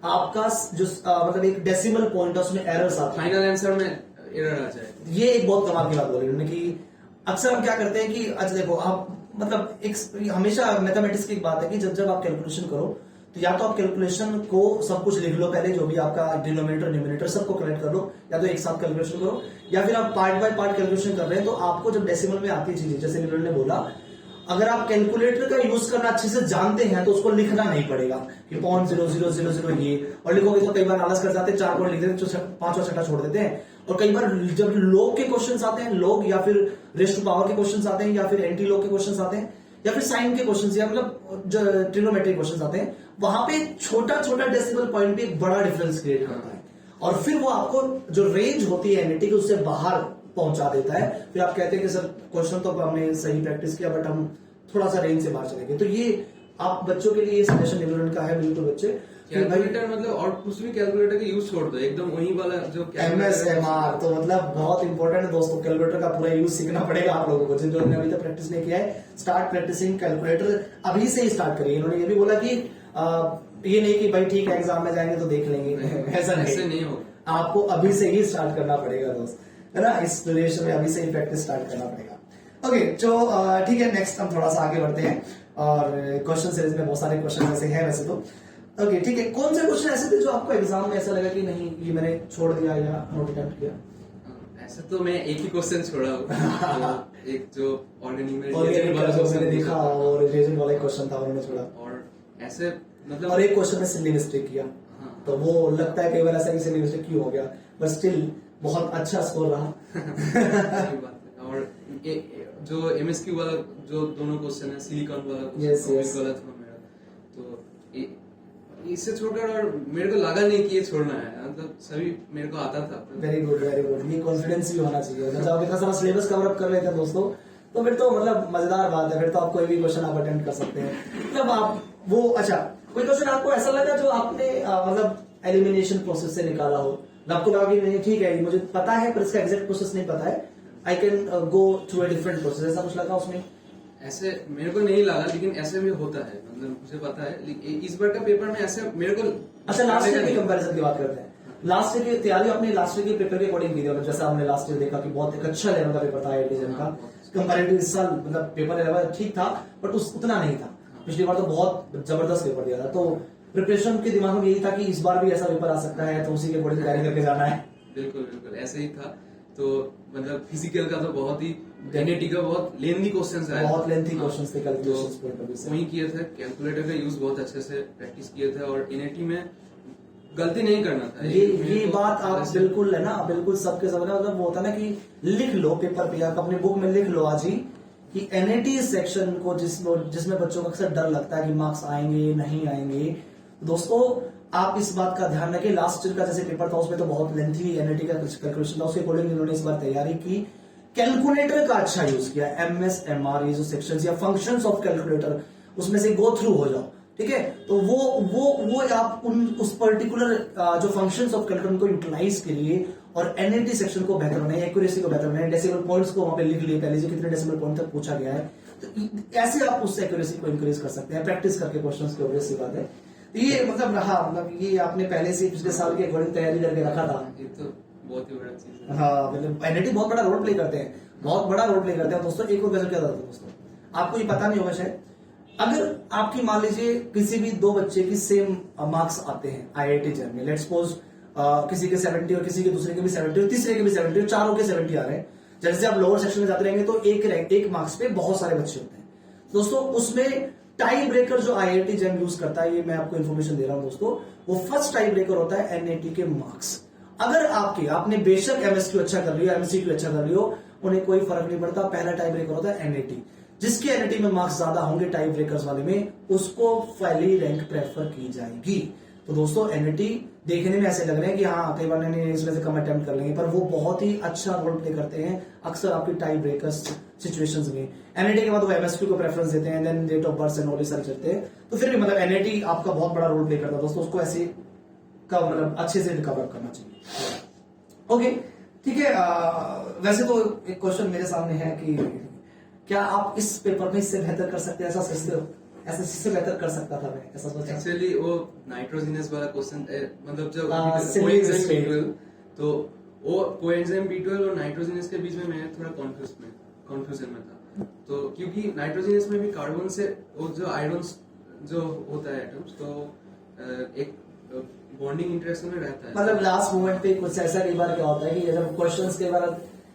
आपका जो मतलब एक डेसिमल पॉइंट है उसमें एरर्स आते हैं, फाइनल आंसर में एरर आ जाए। ये एक बहुत कमाल की बात बोली उन्होंने कि अक्सर हम क्या करते हैं कि अच्छा देखो आप मतलब एक हमेशा मैथमेटिक्स की एक बात है कि जब आप कैलकुलेशन करो तो या तो आप कैलकुलेशन को सब कुछ लिख लो पहले, जो भी आपका डिनोमिनेटर न्यूमिनेटर सबको कलेक्ट कर लो, या तो एक साथ कैलकुलेशन करो, या फिर आप पार्ट बाय पार्ट कैलकुलेशन कर रहे हैं तो आपको जब डेसिमल में आती चीजें, जैसे नीरज ने बोला, अगर आप कैलकुलेटर का यूज करना अच्छे से जानते हैं तो उसको लिखना नहीं पड़ेगा कि 0.0000 ये, और लिखोगे तो कई बार आलस कर जाते हैं, 4 पॉइंट लिख देते हैं, 5 और 6 छोड़ देते हैं। और कई बार जब लोग के क्वेश्चंस आते हैं, लोग या फिर रेस्ट टू पावर के क्वेश्चंस आते हैं, या फिर एंटी लोग के क्वेश्चंस आते हैं, या फिर साइन के क्वेश्चंस, या मतलब ट्रिग्नोमेट्री क्वेश्चंस आते हैं, वहां पे छोटा छोटा डेसिमल पॉइंट पे एक बड़ा डिफरेंस क्रिएट करता है, और फिर वो आपको जो रेंज होती है एनएटी की उससे बाहर पहुंचा देता है। फिर आप कहते हैं कि सर क्वेश्चन तो हमने सही प्रैक्टिस किया बट हम थोड़ा सा रेंज से बाहर चले गए। तो ये आप बच्चों के लिए ये सजेशन निवरण का है बिल्कुल बच्चे, कैलकुलेटर मतलब और कुछ भी कैलकुलेटर का यूज छोड़ दो, एकदम वही वाला जो एमएस एमआर तो मतलब बहुत इंपॉर्टेंट है दोस्तों। कैलकुलेटर का पूरा यूज सीखना पड़ेगा आप लोगों को, जिन्होंने अभी तक प्रैक्टिस नहीं किया है। स्टार्ट प्रैक्टिसिंग कैलकुलेटर अभी से ही स्टार्ट करिए। इन्होंने ये भी बोला कि ये नहीं कि भाई ठीक है एग्जाम में जाएंगे तो देख लेंगे, ऐसा नहीं होगा, आपको अभी से ही स्टार्ट करना पड़ेगा दोस्त, है ना। इस ड्यूरेशन में अभी से ही प्रैक्टिस स्टार्ट करना पड़ेगा। ओके, तो ठीक है, नेक्स्ट हम थोड़ा सा आगे बढ़ते हैं, और क्वेश्चन सीरीज में बहुत सारे क्वेश्चन ऐसे हैं वैसे तो। ओके, ठीक है, कौन से क्वेश्चन ऐसे थे जो आपको एग्जाम में ऐसा लगा कि नहीं ये मैंने छोड़ दिया या नोट अटेम्प्ट किया? ऐसा तो मैं एक ही क्वेश्चन छोड़ा हूँ, तो एक जो ऑर्गेनिक मैंने देखा और रिलेशन वाला क्वेश्चन था उन्होंने छोड़ा, और ऐसे मतलब और एक क्वेश्चन में सिली मिस्टेक किया। तो वो लगता है कई बार ऐसा कि सिली मिस्टेक क्यों हो गया, बट स्टिल बहुत अच्छा स्कोर रहा। और जो MSQ वाला जो दोनों क्वेश्चन है, सिलिकॉन वाला Yes, क्वेश्चन yes. गलत हुआ मेरा, तो इससे छोड़कर और मेरे को लगा नहीं कि ये छोड़ना है, मतलब सभी मेरे को आता था। वेरी गुड वेरी गुड, ये कॉन्फिडेंस भी होना चाहिए। जब आप इतना सारा सिलेबस कवर अप कर लेते हैं दोस्तों, तो फिर तो मतलब मजेदार बात है, फिर तो आप कोई भी क्वेश्चन आप अटेंड कर सकते हैं। मतलब आप वो अच्छा, कोई क्वेश्चन आपको ऐसा लगा जो आपने मतलब एलिमिनेशन प्रोसेस से निकाला हो, आपको लगा कि नहीं ठीक है मुझे पता है पर इसका एग्जैक्ट प्रोसेस नहीं पता है, I can go through a different process, ऐसा कुछ लगा उसमें? ऐसे मेरे को नहीं लगा, लेकिन ऐसे भी होता है, मतलब मुझे पता है। इस बार का पेपर में ऐसे मेरे को अच्छा, लास्ट ईयर की कंपैरिजन की बात करते हैं। लास्ट ईयर की तैयारी आपने लास्ट ईयर के पेपर के अकॉर्डिंग की थी, मतलब जैसा हमने लास्ट ईयर देखा कि बहुत एक अच्छा लेवल का पेपर था IIT जैम का, कंपैरेटिव इस साल मतलब पेपर लेवल ठीक था बट उतना नहीं था। पिछली बार तो बहुत जबरदस्त पेपर दिया था, तो प्रिपरेशन के दिमाग में यही था कि इस बार भी ऐसा पेपर आ सकता है, तो उसी के अकॉर्डिंग तैयारी करके जाना है। बिल्कुल बिल्कुल ऐसे ही था। तो मतलब फिजिकल का तो बहुत ही, NAT का बहुत लेंथी क्वेश्चंस आए, बहुत लेंथी क्वेश्चंस थे कैलकुलेशंस पॉइंट ऑफ व्यू से। वही किए थे, कैलकुलेटर का यूज बहुत अच्छे से प्रैक्टिस किए थे, और NAT में गलती नहीं करना था। ये बात आप बिल्कुल है ना, बिल्कुल सबके सब ना, मतलब वो होता है ना कि लिख लो पेपर पे, आप अपने बुक में लिख लो आज ही कि NAT सेक्शन को जिसमें बच्चों को अक्सर डर लगता है कि मार्क्स आएंगे नहीं आएंगे, दोस्तों आप इस बात का ध्यान रखें। लास्ट ईयर का जैसे पेपर था उसमें तो बहुत लेंथी NAT का कैलकुलेशन था, उसके अकॉर्डिंग इन्होंने इस बार तैयारी की, कैलकुलेटर का अच्छा यूज किया, MS MR ये जो सेक्शंस या फंक्शंस ऑफ कैलकुलेटर उसमें से गो थ्रू हो जाओ, ठीक है। तो वो आप उस पर्टिकुलर जो फंक्शंस ऑफ कैलकुलेटर को यूटिलाइज के लिए और NAT सेक्शन को बेहतर बनाए, एक्यूरेसी को बेहतर बनाए, डेसिमल पॉइंट्स को वहां पे लिख लिए पहले से कितने डेसिमल पॉइंट तक पूछा गया है, तो ऐसे आप उस एक्यूरेसी को इंक्रीज कर सकते हैं प्रैक्टिस करके क्वेश्चंस की, ऑब्वियस सी बात है। ये मतलब रहा, मतलब ये आपने पहले से पिछले साल के अकॉर्डिंग तैयारी करके रखा था। ये तो बहुत ही बड़ा चीज है। हाँ, मतलब NAT बहुत बड़ा रोल प्ले करते हैं, बहुत बड़ा रोल प्ले करते हैं दोस्तों। एक और गजब क्या था दोस्तों, आपको ये पता नहीं होगा शायद, अगर आपकी मान लीजिए किसी भी दो बच्चे की सेम मार्क्स आते हैं IIT जैम में, लेट्स सपोज किसी के 70 और किसी के दूसरे के भी 70 और तीसरे के भी 70 और चारों के 70 आ रहे हैं, जैसे आप लोअर सेक्शन में जाते रहेंगे तो एक मार्क्स पे बहुत सारे बच्चे होते हैं दोस्तों। उसमें टाई ब्रेकर जो IIT जैम यूज करता है, ये मैं आपको इन्फॉर्मेशन दे रहा हूं दोस्तों, वो फर्स्ट टाई ब्रेकर होता है NAT के मार्क्स। अगर आपने बेशक MSQ अच्छा कर लियो, MCQ अच्छा कर लियो, उन्हें कोई फर्क नहीं पड़ता, पहला टाई ब्रेकर होता है NAT। जिसके NAT में मार्क्स ज्यादा होंगे टाई ब्रेकर्स वाले में, उसको पहली रैंक प्रेफर की जाएगी। तो दोस्तों NAT देखने में ऐसे लग रहे हैं कि हाँ कई बार इसमें से कम अटेम्प्ट कर लेंगे, पर वो बहुत ही अच्छा रोल प्ले करते हैं अक्सर आपकी टाई ब्रेकर्स सिचुएशंस में। NAT के बाद वो MSQ को प्रेफरेंस देते हैं, then date of birth and all ये सारे चलते हैं, तो फिर भी मतलब NAT आपका बहुत बड़ा रोल प्ले करता है दोस्तों, उसको ऐसे का मतलब अच्छे से रिकवर करना चाहिए। ओके ठीक है, वैसे तो एक क्वेश्चन मेरे सामने है कि क्या आप इस पेपर में इससे बेहतर कर सकते हैं, ऐसा सोचते हो? ऐसा इससे बेहतर कर सकता था मैं, ऐसा सोचा। एक्चुअली वो नाइट्रोजिनस वाला क्वेश्चन, मतलब जब Coenzyme B12, तो वो कोएंजाइम B12 और नाइट्रोजिनस के बीच में मैं थोड़ा कंफ्यूजन में था। तो क्योंकि नाइट्रोजिनस में भी कार्बन से वो जो आयरन जो होता है एटम्स, तो एक बॉन्डिंग इंटरेक्शन में रहता है। मतलब लास्ट मोमेंट पे कुछ ऐसा कई बार क्या होता है कि जब क्वेश्चंस कई बार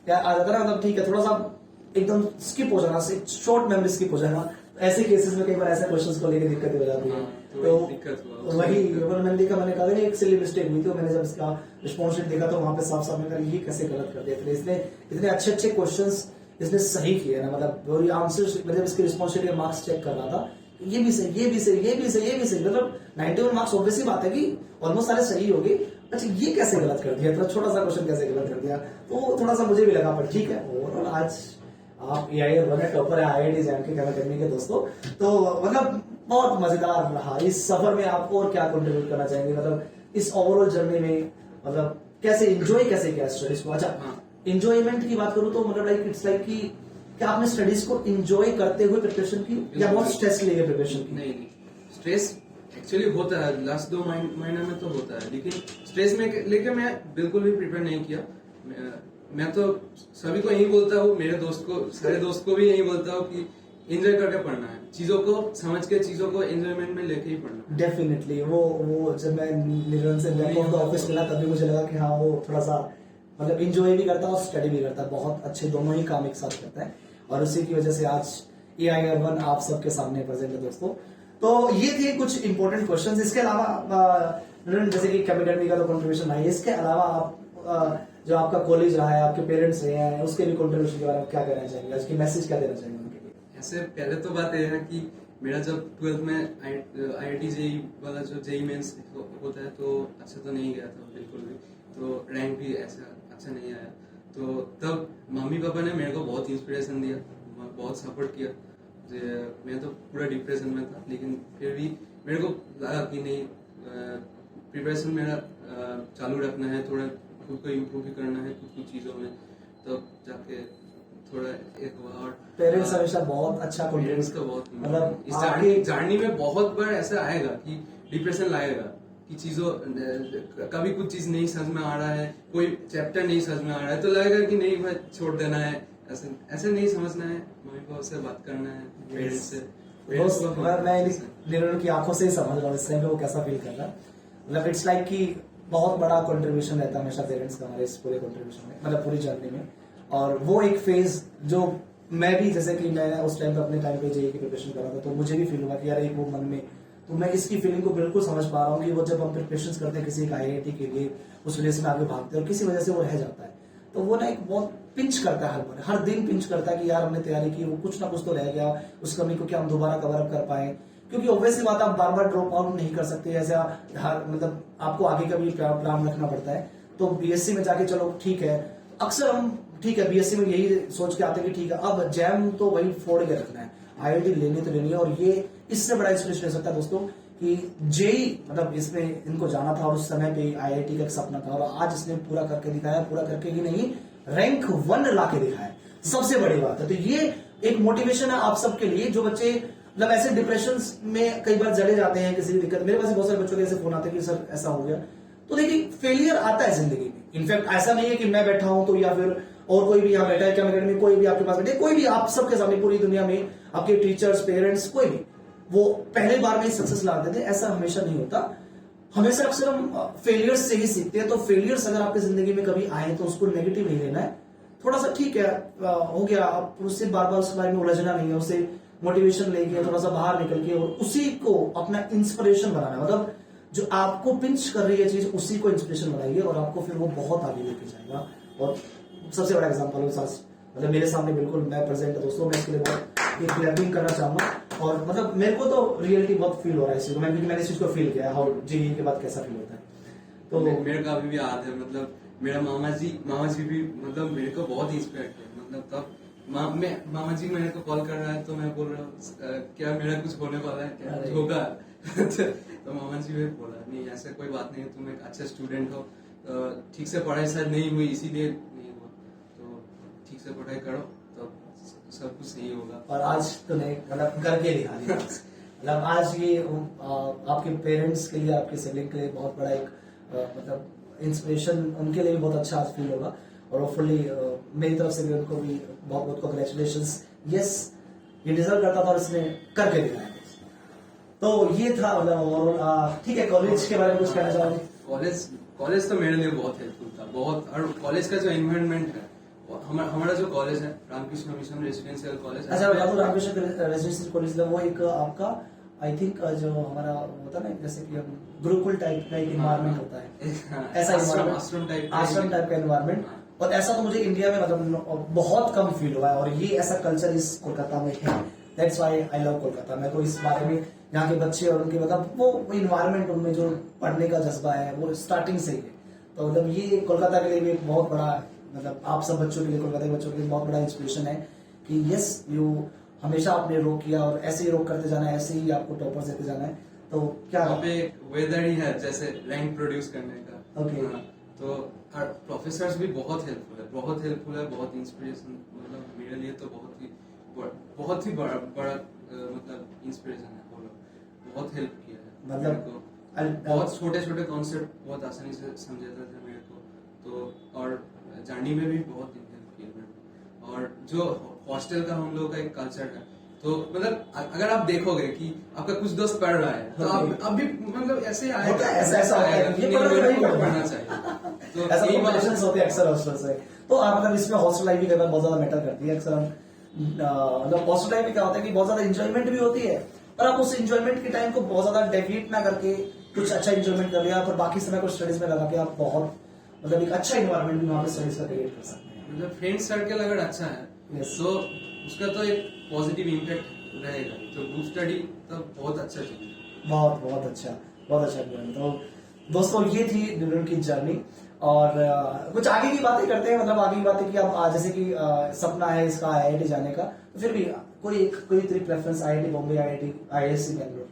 क्या आ जाता है ना, मतलब ठीक है थोड़ा सा एकदम स्किप हो जाना, शॉर्ट मेमोरी स्किप हो जाना, ऐसे केसेस में कई बार ऐसे क्वेश्चंस को लेकर दिक्कत हो जाती है। तो दिक्कत हुआ वही मैंने देखा, मैंने कहा एक सिली मिस्टेक हुई थी, मैंने जब इसका रिस्पॉन्स शीट देखा तो वहां पे साफ साफ मैंने कहा ये कैसे गलत कर दिया। फिर इसने इतने अच्छे अच्छे क्वेश्चंस इसने सही किए ना, मतलब आंसर मतलब इसके रिस्पॉन्स शीट के मार्क्स चेक कर रहा था, ये भी सही, ये भी सही, ये भी सही, ये भी सही, मतलब 91 मार्क्स ऑब्वियसली बात है कि ऑलमोस्ट सारे सही हो गए। अच्छा ये कैसे गलत कर दिया, तो छोटा सा क्वेश्चन कैसे गलत कर दिया, तो थोड़ा सा मुझे भी लगा, पर ठीक है ओवरऑल आज आप AIR टॉपर है IIT जैम के कहना करने के दोस्तों, तो मतलब बहुत मजेदार रहा। इस सफर में आप और क्या कंट्रीब्यूट करना चाहेंगे, मतलब इस ओवरऑल जर्नी में मतलब कैसे एंजॉय कैसे किया स्टडीज को? अच्छा एंजॉयमेंट की बात करूं तो मतलब लाइक इट्स लाइक कि क्या आपने स्टडीज को एंजॉय करते हुए प्रिपरेशन की या बहुत स्ट्रेस लेके प्रिपरेशन की? नहीं, स्ट्रेस एक्चुअली होता है, लास्ट 2 महीने में तो होता है, लेकिन स्ट्रेस में लेके मैं बिल्कुल भी प्रिपेयर नहीं किया। मैं तो सभी को यही बोलता हूँ, मेरे दोस्त को, सारे दोस्त को भी यही बोलता हूँ कि एंजॉय करके पढ़ना है, चीजों को समझ के, चीजों को एंजॉयमेंट में लेके ही पढ़ना। डेफिनेटली वो जब मैं निरंजन से बैक ऑफ द ऑफिस मिला तभी मुझे लगा कि हाँ वो थोड़ा सा मतलब एंजॉय भी करता है और स्टडी भी करता है, बहुत अच्छे दोनों ही काम एक साथ करता है, और उसी की वजह से आज AIR1 आप सबके सामने प्रेजेंट है दोस्तों। तो ये थे कुछ इंपॉर्टेंट क्वेश्चंस। इसके अलावा जैसे कि कैपिटल का तो कंट्रीब्यूशन है, इसके अलावा आप जो आपका कॉलेज रहा है, आपके पेरेंट्स रहे हैं, उसके भी कंट्रीब्यूशन के बारे में क्या कहना चाहेंगे, उसकी मैसेज क्या देना चाहेंगे उनके लिए? ऐसे पहले तो बात यह है कि मेरा जब 12th में IIT जेई वाला जो जेई मेंस होता है तो अच्छा तो नहीं गया था बिल्कुल भी, तो रैंक भी ऐसा अच्छा नहीं आया। तो तब मम्मी पापा ने मेरे को बहुत इंस्पिरेशन दिया, बहुत सपोर्ट किया। मैं तो पूरा डिप्रेशन में था, लेकिन फिर भी मेरे को लगा कि नहीं, प्रिपरेशन मेरा चालू रखना है, थोड़ा खुद को इम्प्रूव भी करना है कुछ चीज़ों में, तब जाके थोड़ा एक हुआ। और पेरेंट्स हमेशा बहुत अच्छा पेरेंट्स का बहुत मतलब इस जर्नी में बहुत बार ऐसा आएगा कि डिप्रेशन लाएगा कि चीजों कभी कुछ चीज नहीं समझ में आ रहा है, कोई चैप्टर नहीं समझ में आ रहा है, तो लगेगा कि नहीं भाई छोड़ देना है, ऐसे ऐसे नहीं समझना है, मम्मी पापा से बात करना है, पेरेंट्स से। मैं नीरज की आंखों से ही समझ रहा हूँ इस टाइम पे वो कैसा फील कर रहा है। मतलब इट्स लाइक कि बहुत बड़ा कंट्रीब्यूशन रहता है हमेशा पेरेंट्स का हमारे इस पूरे कंट्रीब्यूशन में, मतलब पूरी जर्नी में। और वो एक फेज जो मैं भी, जैसे कि मैं उस टाइम पे अपने टाइम पे जेईई की प्रिपरेशन कर रहा था, तो मुझे भी फील हुआ कि यार एक वो मन में, तो मैं इसकी फीलिंग को बिल्कुल समझ पा रहा हूँ कि वो जब हम प्रिपरेशन करते हैं किसी एक IIT के लिए, उस वजह से में आगे भागते हैं और किसी वजह से वो रह जाता है, तो वो ना एक बहुत पिंच करता है, हर दिन पिंच करता है कि यार हमने तैयारी की, वो कुछ ना कुछ तो रह गया, उस कमी को क्या हम दोबारा कवर अप कर पाए। क्योंकि ऑब्वियसली बात, आप बार बार ड्रॉप आउट नहीं कर सकते, ऐसा मतलब आपको आगे का भी प्लान रखना पड़ता है। तो BSc में जाके चलो ठीक है, अक्सर हम ठीक है BSc में यही सोच के आते हैं कि ठीक है अब जैम तो वही फोड़ के रखना है, IIT लेनी तो लेनी है। और ये इससे बड़ा इंस्पिरेशन ले सकता है दोस्तों कि जेई, मतलब इसमें इनको जाना था और उस समय पे IIT का एक सपना था, और आज इसने पूरा करके दिखाया, पूरा करके ही नहीं रैंक 1 ला के दिखाया, सबसे बड़ी बात है। तो ये एक मोटिवेशन है आप सबके लिए जो बच्चे मतलब ऐसे डिप्रेशन में कई बार जले जाते हैं, किसी भी दिक्कत। मेरे पास बहुत सारे बच्चों के ऐसे फोन आते हैं कि सर ऐसा हो गया। तो देखिए फेलियर आता है जिंदगी में, इनफैक्ट ऐसा नहीं है कि मैं बैठा हूं तो या फिर और कोई भी यहाँ बैठा है क्या अकेडमी में, कोई भी आपके पास बैठे, कोई भी आप सबके सामने पूरी दुनिया में आपके टीचर्स, पेरेंट्स, कोई भी, वो पहले बार में ही सक्सेस लाते थे, ऐसा हमेशा नहीं होता। हमेशा अक्सर हम फेलियर्स से ही सीखते हैं। तो फेलियर्स अगर आपकी जिंदगी में कभी आए तो उसको नेगेटिव नहीं लेना है, थोड़ा सा ठीक है हो गया, आप उससे बार बार उसके बारे में उलझना नहीं है, उससे मोटिवेशन लेके थोड़ा सा बाहर निकल के और उसी को अपना इंस्पिरेशन बनाना है। मतलब जो आपको पिंच कर रही है चीज, उसी को इंस्पिरेशन बनाइए और आपको फिर वो बहुत आगे लेके जाएगा। और सबसे बड़ा एग्जांपल मतलब मेरे सामने बिल्कुल मैं प्रेजेंट है दोस्तों, मैं इसके लिए बहुत एक क्लैपिंग करना चाहूंगा। और मतलब मेरे को तो रियलिटी बहुत फील हो रहा है इस चीज को, क्योंकि मैंने इस चीज को फील किया हाउ जेईई के बाद कैसा फील होता है। तो मेरे का अभी भी याद है, मतलब मेरा मामा जी भी मतलब मेरे को बहुत इंस्पायर किया। मतलब तब मामा जी मेरे को कॉल कर रहा है तो मैं बोल रहा हूँ क्या मेरा कुछ होने वाला है, क्या कुछ होगा? तो मामा जी ने बोला नहीं ऐसा कोई बात नहीं है, तुम एक अच्छा स्टूडेंट हो, ठीक से पढ़ाई शायद नहीं हुई इसीलिए नहीं हुआ, तो ठीक से पढ़ाई करो तो सब कुछ सही होगा। और आज तो नहीं, मतलब करके दिखा दिया। मतलब आज ये आपके पेरेंट्स के लिए, आपके सिबलिंग के लिए बहुत बड़ा एक मतलब इंस्पिरेशन, उनके लिए भी बहुत अच्छा आज फील होगा। और होपफुली मेरी तरफ से भी उनको भी बहुत बहुत कांग्रेचुलेशंस। यस, ये डिजर्व करता था और इसने करके दिखाया। तो ये था मतलब ठीक है। कॉलेज के बारे में कुछ कहना चाहोगे? कॉलेज तो मेरे लिए बहुत हेल्पफुल था, बहुत। और कॉलेज का जो एनवायरनमेंट है, हमारा जो कॉलेज है रामकृष्ण मिशन रेसिडेंशियल कॉलेज। अच्छा, रामकृष्ण रेसिडेंशियल कॉलेज वो एक आपका आई थिंक जो हमारा होता है ना, जैसे कि हम गुरुकुल टाइप का एक इन्वायरमेंट होता है, ऐसा आश्रम टाइप का इन्वायरमेंट। और ऐसा तो मुझे इंडिया में मतलब बहुत कम फील हुआ है, और ये ऐसा कल्चर इस कोलकाता में है। That's why I love Kolkata. मैं को इस बारे में, यहाँ के बच्चे और उनके मतलब वो इन्वायरमेंट, उनमें जो पढ़ने का जज्बा है वो स्टार्टिंग से ही है। तो मतलब ये कोलकाता के लिए भी एक बहुत बड़ा, मतलब आप सब बच्चों के लिए, कोलकाता के बच्चों के लिए बहुत बड़ा इंस्पिरेशन है कि यस यू हमेशा आपने रोक किया और ऐसे ही रोक करते जाना है, ऐसे ही आपको टॉपर्स देते जाना है। तो क्या वहाँ पे वेदर ही है जैसे रैंक प्रोड्यूस करने का। ओके। तो प्रोफेसर्स भी बहुत हेल्पफुल है, बहुत इंस्पिरेशन। मतलब मेरे लिए तो बहुत ही बड़ा मतलब इंस्पिरेशन है। वो लोग बहुत हेल्प किया है मतलब बहुत छोटे कॉन्सेप्ट बहुत आसानी से समझाते थे मेरे को। तो और जर्नी में भी बहुत हेल्प किया मेरे को। और जो हॉस्टल का हम लोगों का एक कल्चर है, तो मतलब अगर आप देखोगे कि आपका कुछ दोस्त पढ़ रहा है तो आप भी मतलब ऐसे आएगा, ऐसा आएगा कि पढ़ना चाहिए। तो ऐसा कॉम्पिटिशंस होते हैं अक्सर हॉस्टल से। तो आप मतलब इसमें हॉस्टल लाइफ भी कई बार बहुत ज्यादा मैटर करती है। अक्सर हम मतलब हॉस्टल लाइफ में क्या होता है कि बहुत ज्यादा इंजॉयमेंट भी होती है, और आप उस इंजॉयमेंट के टाइम को बहुत ज्यादा डेविएट ना करके कुछ अच्छा इंजॉयमेंट कर लिया, पर बाकी समय को स्टडीज में लगा के आप बहुत मतलब एक अच्छा इन्वायरमेंट भी वहाँ पे स्टडीज का क्रिएट कर सकते हैं। मतलब फ्रेंड सर्कल अगर अच्छा है Yes. तो उसका तो एक पॉजिटिव इम्पैक्ट रहेगा, तो ग्रुप स्टडी तो बहुत अच्छा चीज है। बहुत बहुत अच्छा प्लान। तो दोस्तों ये थी न्यूरल की जर्नी, और कुछ आगे की बातें करते हैं। मतलब आगे की बातें कि आप जैसे कि सपना है इसका IIT जाने का, तो फिर भी कोई तेरी preference IIT Bombay, IISc Bangalore?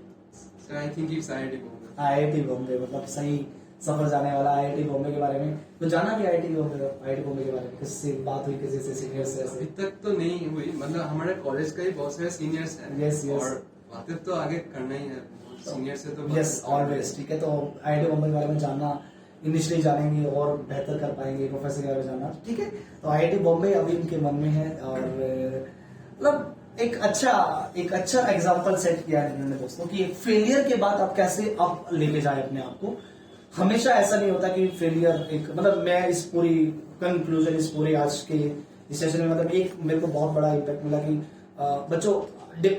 So I think it's IIT Bombay. IIT Bombay मतलब सही सफर जाने वाला। IIT बॉम्बे के बारे में तो जाना भी IIT बॉम्बे के बारे में किससे बात हुई, किसी से सीनियर से? अभी तक तो नहीं हुई, मतलब हमारे कॉलेज का ही बहुत सारे सीनियर्स हैं। Yes, yes. और बातें तो आगे करना ही है सीनियर से तो। Yes always. ठीक है, तो IIT बॉम्बे के बारे में जानना, इनिशियली जानेंगे और बेहतर कर पाएंगे, प्रोफेसर के बारे में जानना। ठीक है, तो IIT बॉम्बे अभी इनके मन में है, और मतलब एक अच्छा एग्जांपल सेट किया है इन्होंने दोस्तों कि फेलियर के बाद आप कैसे आप लेके जाए अपने आप को। हमेशा ऐसा नहीं होता कि फेलियर एक, मतलब मैं इस पूरी कंक्लूजन, इस पूरे आज के इस सेशन में, मतलब एक मेरे को बहुत बड़ा इम्पैक्ट मिला कि बच्चों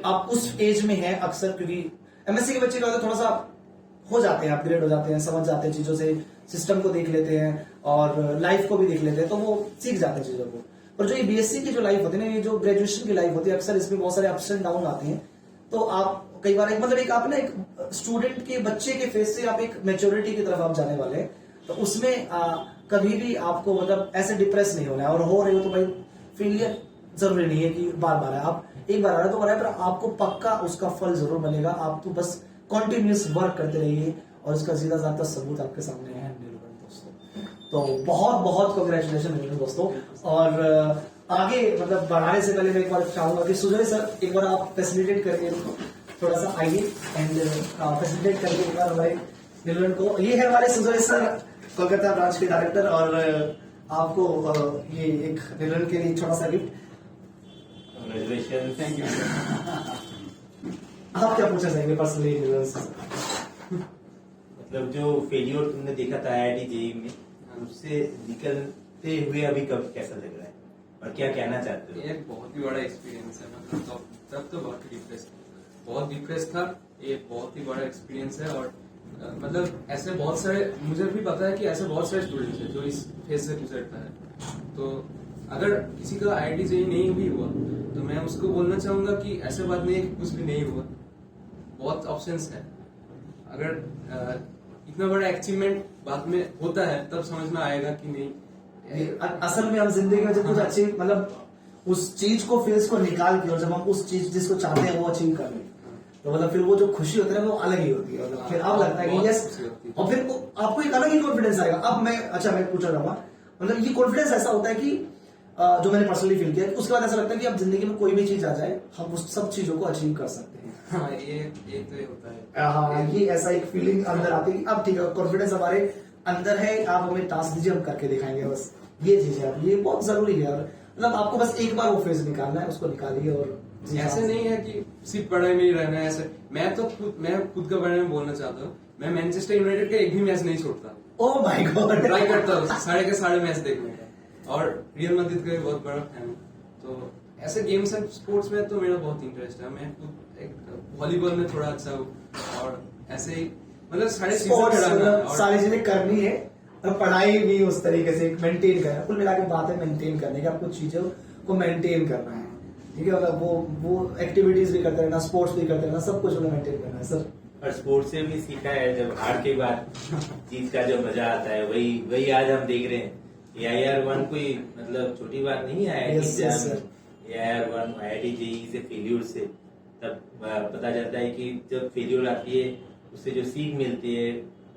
आप उस एज में हैं अक्सर, क्योंकि MSc के बच्चे क्या होता है, थोड़ा सा हो जाते हैं, अपग्रेड हो जाते हैं, समझ जाते हैं चीजों से, सिस्टम को देख लेते हैं और लाइफ को भी देख लेते हैं, तो वो सीख जाते हैं चीजों को। और जो ये BSc की जो लाइफ होती है ना, ये जो ग्रेजुएशन की लाइफ होती है, अक्सर इसमें बहुत सारे अप्स एंड डाउन आते हैं। तो आप कई बार मतलब आप ना एक स्टूडेंट के, बच्चे के फेस से आप एक मेच्योरिटी की तरफ आप जाने वाले हैं, तो उसमें कभी भी आपको मतलब ऐसे डिप्रेस नहीं होना है। और हो रहे हो तो भाई फेलियर जरूरी नहीं है कि बार बार है, आप एक बार आ रहे तो कर रहे, पर आपको पक्का उसका फल जरूर मिलेगा। आप तो बस कॉन्टिन्यूस वर्क करते रहिए, और इसका सीधा साधा सबूत आपके सामने है दोस्तों। तो बहुत बहुत कांग्रेचुलेशन दोस्तों। और आगे मतलब बढ़ाने से पहले मैं एक बार चाहूंगा कि सुजय सर एक बार आप फैसिलिटेट करके थोड़ा सा आइए एंड फैसिलिटेट करके एक बार हमारे नीलवन को। ये है हमारे सुजय सर, कोलकाता ब्रांच के डायरेक्टर, और आपको ये एक नीलवन के लिए छोटा सा गिफ्ट। Congratulations. Thank you. आप क्या पूछना चाहेंगे पर्सनली नीलवन से? मतलब जो फेलियर तुमने देखा था IIT JEE में, उससे निकलते हुए अभी कब कैसा लग रहा है और क्या कहना चाहते हो? ये एक बहुत ही बड़ा एक्सपीरियंस है, मतलब तब तो बहुत डिप्रेस था। ये बहुत ही बड़ा एक्सपीरियंस है, और मतलब ऐसे बहुत सारे, मुझे भी पता है कि ऐसे बहुत सारे स्टूडेंट्स हैं जो इस फेज से गुजरता है। तो अगर किसी का IIT JEE नहीं भी हुआ तो मैं उसको बोलना चाहूंगा कि ऐसे बात नहीं है कि कुछ भी नहीं हुआ, बहुत ऑप्शंस है। अगर इतना बड़ा अचीवमेंट बाद में होता है तब समझ में आएगा कि नहीं। असल में हम जिंदगी में जब कुछ अचीव, मतलब उस चीज को, फेस को निकाल के, और जब हम उस चीज जिसको चाहते हैं वो अचीव कर लें, तो मतलब फिर वो जो खुशी होती है वो अलग ही होती है। मतलब फिर आप लगता है कि यस, और फिर आपको एक अलग ही कॉन्फिडेंस आएगा। अब मैं पूछना चाहूंगा, मतलब ये कॉन्फिडेंस ऐसा होता है कि जो मैंने पर्सनली फील किया, उसके बाद ऐसा लगता है कि अब जिंदगी में कोई भी चीज आ जाए, हम उस सब चीजों को अचीव कर सकते हैं। हाँ, ये तो होता है। हाँ, ये ऐसा एक फीलिंग अंदर आती है कि अब ठीक है, कॉन्फिडेंस हमारे अंदर है, आप हमें टास्क दीजिए, हम करके दिखाएंगे। बस ये चीज है, ये बहुत जरूरी है। और मतलब आपको बस एक बार वो फेज निकालना है, उसको निकालिए। और ऐसे नहीं है कि सिर्फ पढ़ाई में ही रहना है। ऐसे मैं खुद के बारे में बोलना चाहता हूँ, मैं मैनचेस्टर यूनाइटेड का एक भी मैच नहीं छोड़ता। ओह माय गॉड, ट्राई करता हूँ सारे के सारे मैच देखने का, और रियल मैड्रिड का भी बहुत बड़ा फैन हूँ। तो ऐसे गेम्स एंड स्पोर्ट्स में तो मेरा बहुत इंटरेस्ट है। मैं खुद एक वॉलीबॉल में थोड़ा अच्छा हूँ, और ऐसे ही मतलब सारे सारी चीजें करनी है, और पढ़ाई भी उस तरीके से मेंटेन करना। कुल मिला के बात है मेंटेन करने की, आपको चीजों को मेंटेन करना है। ठीक है, मतलब वो एक्टिविटीज भी करते रहना, स्पोर्ट्स भी करते रहना, सब कुछ मेंटेन करना है सर। और स्पोर्ट्स से भी सीखा है, जब हार के बाद जीत का जो मजा आता है, वही आज हम देख रहे हैं। AIR-1 कोई मतलब छोटी बात नहीं है। AIR-1 IIT JEE से फेल्यूर से तब पता चलता है कि जब फेल्यूर आती है उससे जो सीख मिलती है,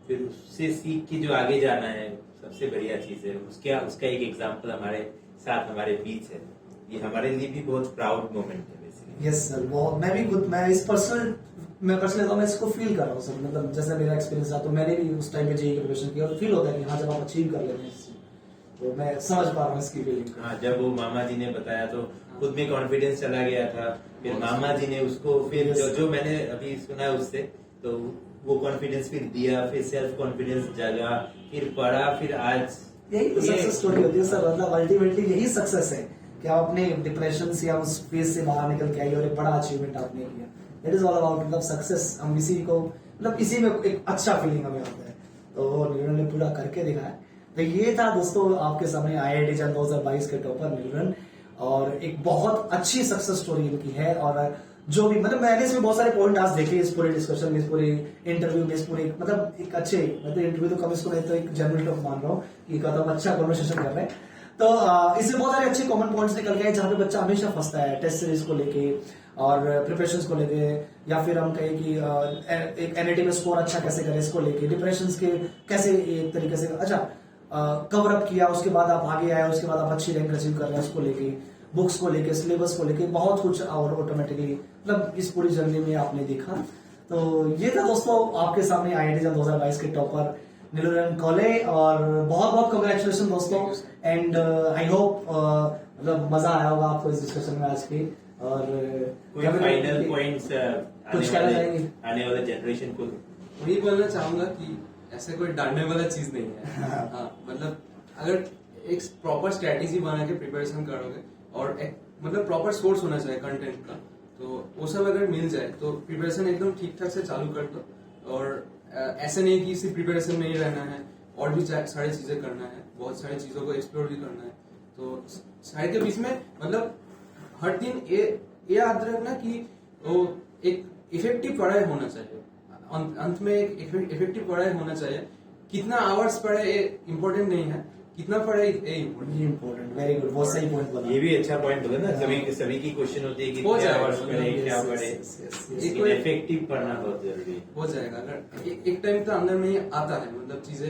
फिर उससे सीख के जो आगे जाना है, सबसे बढ़िया चीज है। उसका एक एग्जाम्पल हमारे साथ, हमारे बीच है। ये हमारे लिए भी बहुत प्राउड मोमेंट है बेसिकली। यस सर, मैं पर्सनली मैं इसको फील कर रहा हूँ सर। मतलब जैसे मेरा एक्सपीरियंस रहा, तो मैंने भी उस टाइम पे JEE की प्रिपरेशन की, और फील होता है कि हाँ, जब आप अचीव कर लेते हैं, तो मैं समझ पा रहा हूँ इसकी फीलिंग। हाँ, जब वो मामा जी ने बताया तो खुद में कॉन्फिडेंस चला गया था। फिर मामा जी ने उसको, फिर जो मैंने अभी सुना उससे, तो वो कॉन्फिडेंस फिर दिया, फिर सेल्फ कॉन्फिडेंस जगा, फिर पढ़ा, फिर आज यही तो सक्सेस स्टोरी होती है सर। मतलब अल्टीमेटली यही सक्सेस है कि आप अपने डिप्रेशन से या उस फेज से बाहर निकल के आई और एक बड़ा अचीवमेंट आपने किया। दैट इज ऑल अबाउट मतलब सक्सेस। हम इसी को, मतलब इसी में एक अच्छा फीलिंग हमें आता है, तो वो उन्होंने पूरा करके दिखाया। तो ये था दोस्तों आपके सामने IIT जैन 2022 के टॉपर नीलरन, और एक बहुत अच्छी सक्सेस स्टोरी इनकी है। और जो भी मतलब मैंने इसमें बहुत सारे पॉइंट आज देखे इस पूरे डिस्कशन में, इस पूरे इंटरव्यू में, इस पूरे मतलब एक अच्छे, मैं तो इंटरव्यू तो कम इसको नहीं तो एक जनरल टॉक मान रहा हूँ कि मतलब अच्छा कॉन्वर्सेशन कर रहे हैं। तो इसमें बहुत सारे अच्छे कॉमन पॉइंट्स निकल गए जहाँ पे बच्चा हमेशा फंसता है टेस्ट सीरीज को लेके और प्रिपरेशंस को लेके, या फिर हम कहें कि एक NAT में स्कोर अच्छा कैसे करें इसको लेके, डिप्रेशन के कैसे एक तरीके से अच्छा कवर अप किया, उसके बाद आप आगे आए, उसके बाद आप अच्छी रैंक अचीव कर रहे हैं, उसको लेके, बुक्स को लेके, सिलेबस को लेके बहुत कुछ, और ऑटोमेटिकली मतलब इस पूरी जर्नी में आपने देखा। तो ये था दोस्तों आपके सामने IIT जैन 2022 के टॉपर नीलरन कॉले, और बहुत बहुत कांग्रेचुलेशन दोस्तों, एंड आई होप मतलब मजा आया होगा आपको इस डिस्कशन में आज की। और कोई फाइनल पॉइंट्स कुछ कहना चाहेंगे आने वाले जनरेशन को? वही बोलना चाहूंगा कि ऐसे कोई डांटने वाला चीज नहीं है। हाँ, मतलब अगर एक प्रॉपर स्ट्रेटेजी बना के प्रिपरेशन करोगे और एक मतलब प्रॉपर सोर्स होना चाहिए कंटेंट का, तो वो सब अगर मिल जाए तो प्रिपरेशन एकदम ठीक ठाक से चालू कर दो। और ऐसा नहीं कि सिर्फ प्रिपरेशन में ही रहना है, और भी सारी चीजें करना है, बहुत सारी चीजों को एक्सप्लोर भी करना है। तो सारे के बीच में मतलब हर दिन ये याद रखना कि वो एक इफेक्टिव पढ़ाई होना चाहिए। अंत में एक इफेक्टिव पढ़ाई होना चाहिए। कितना आवर्स पढ़े ये इम्पोर्टेंट नहीं है, कितना पढ़े ये इम्पोर्टेंट। वेरी गुड, बहुत सही पॉइंट बोला। ये भी अच्छा पॉइंट बोला ना, सभी की क्वेश्चन होती है कि हो कितने जाएगा, आवर्स पढ़े, क्या पढ़े, लेकिन इफेक्टिव पढ़ना बहुत जरूरी है। हो जाएगा। अगर एक टाइम तो अंदर में ही आता है, मतलब चीजें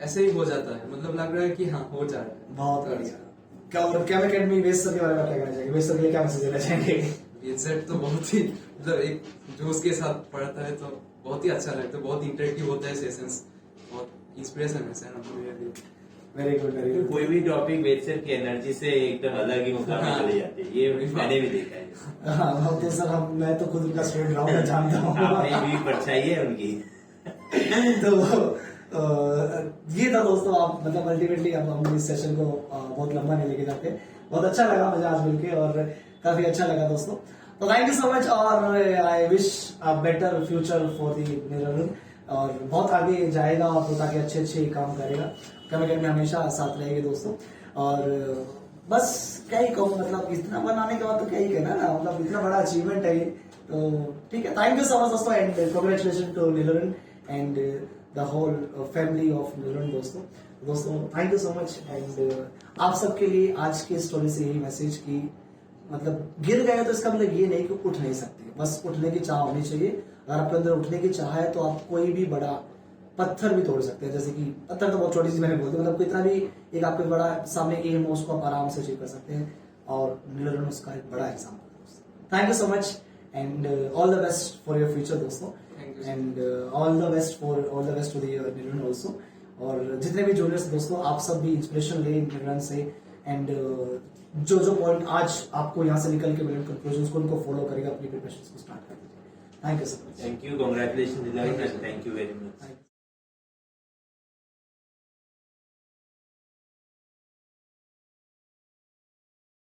ऐसे ही हो जाता है, मतलब लग रहा है कि हाँ हो जा रहा है। बहुत बढ़िया। क्या अकेडमी वेस्ट सर के बारे में क्या कहना चाहेंगे? वेस्ट सर के लिए क्या मैसेज देना चाहेंगे? BSET तो बहुत ही मतलब एक जोश के साथ पढ़ता है, तो बहुत ही अच्छा लगता है, बहुत इंटरेक्टिव होता है सेशंस, बहुत इंस्पिरेशन है सर मेरे लिए। Very good, very good. कोई भी टॉपिक वेदसर की एनर्जी से एकदम अलग ही मुकाम में चले जाते हैं, ये मैंने भी देखा है। हाँ होते सर, मैं तो खुद उनका स्टूडेंट रहा हूँ, मैं जानता हूँ। आपने भी परछाई है उनकी। तो ये था दोस्तों, आप मतलब अल्टीमेटली अब हम इस सेशन को बहुत लंबा नहीं लेके जाते। बहुत अच्छा लगा मुझे आज मिलके, और काफी अच्छा लगा दोस्तों। तो थैंक यू सो मच, और I wish a better future for the Neelran, और बहुत आगे जाएगा और बहुत आगे अच्छे अच्छे काम करेगा। कमेंट में हमेशा साथ रहेगी दोस्तों। और बस क्या ही कहूँ, मतलब इतना बनाने के बाद तो क्या ही कहना ना, मतलब इतना बड़ा अचीवमेंट है ये। तो ठीक है, थैंक यू सो मच दोस्तों, and congratulation to Neelran and the whole family of Neelran दोस्तों thank you so much. And आप सबके लिए आज की स्टोरी से यही मैसेज की मतलब गिर गए तो इसका मतलब ये नहीं कि उठ नहीं सकते, बस उठने की चाह होनी चाहिए। अगर आपके अंदर उठने की चाह है तो आप कोई भी बड़ा पत्थर भी तोड़ सकते हैं। जैसे कि पत्थर तो बहुत छोटी चीज मैंने बोल दी, मतलब कितना भी एक आपके बड़ा सामने एम हो उसको आप आराम से अचीव कर सकते हैं, और नीलरन उसका एक बड़ा एग्जाम्पल है। Thank you so much, and all the best for your future दोस्तों, and all the best to Neelran also. और जितने भी जूनियर्स दोस्तों, आप सब भी इंस्पिरेशन ले नीलरन से, एंड जो पॉइंट आज आपको यहाँ से निकल के मिले कंक्लूजन को उनको फॉलो करेगा, अपनी प्रिपरेशन को स्टार्ट कर दीजिए। Thank you so much. Thank you, congratulation, thank you very much.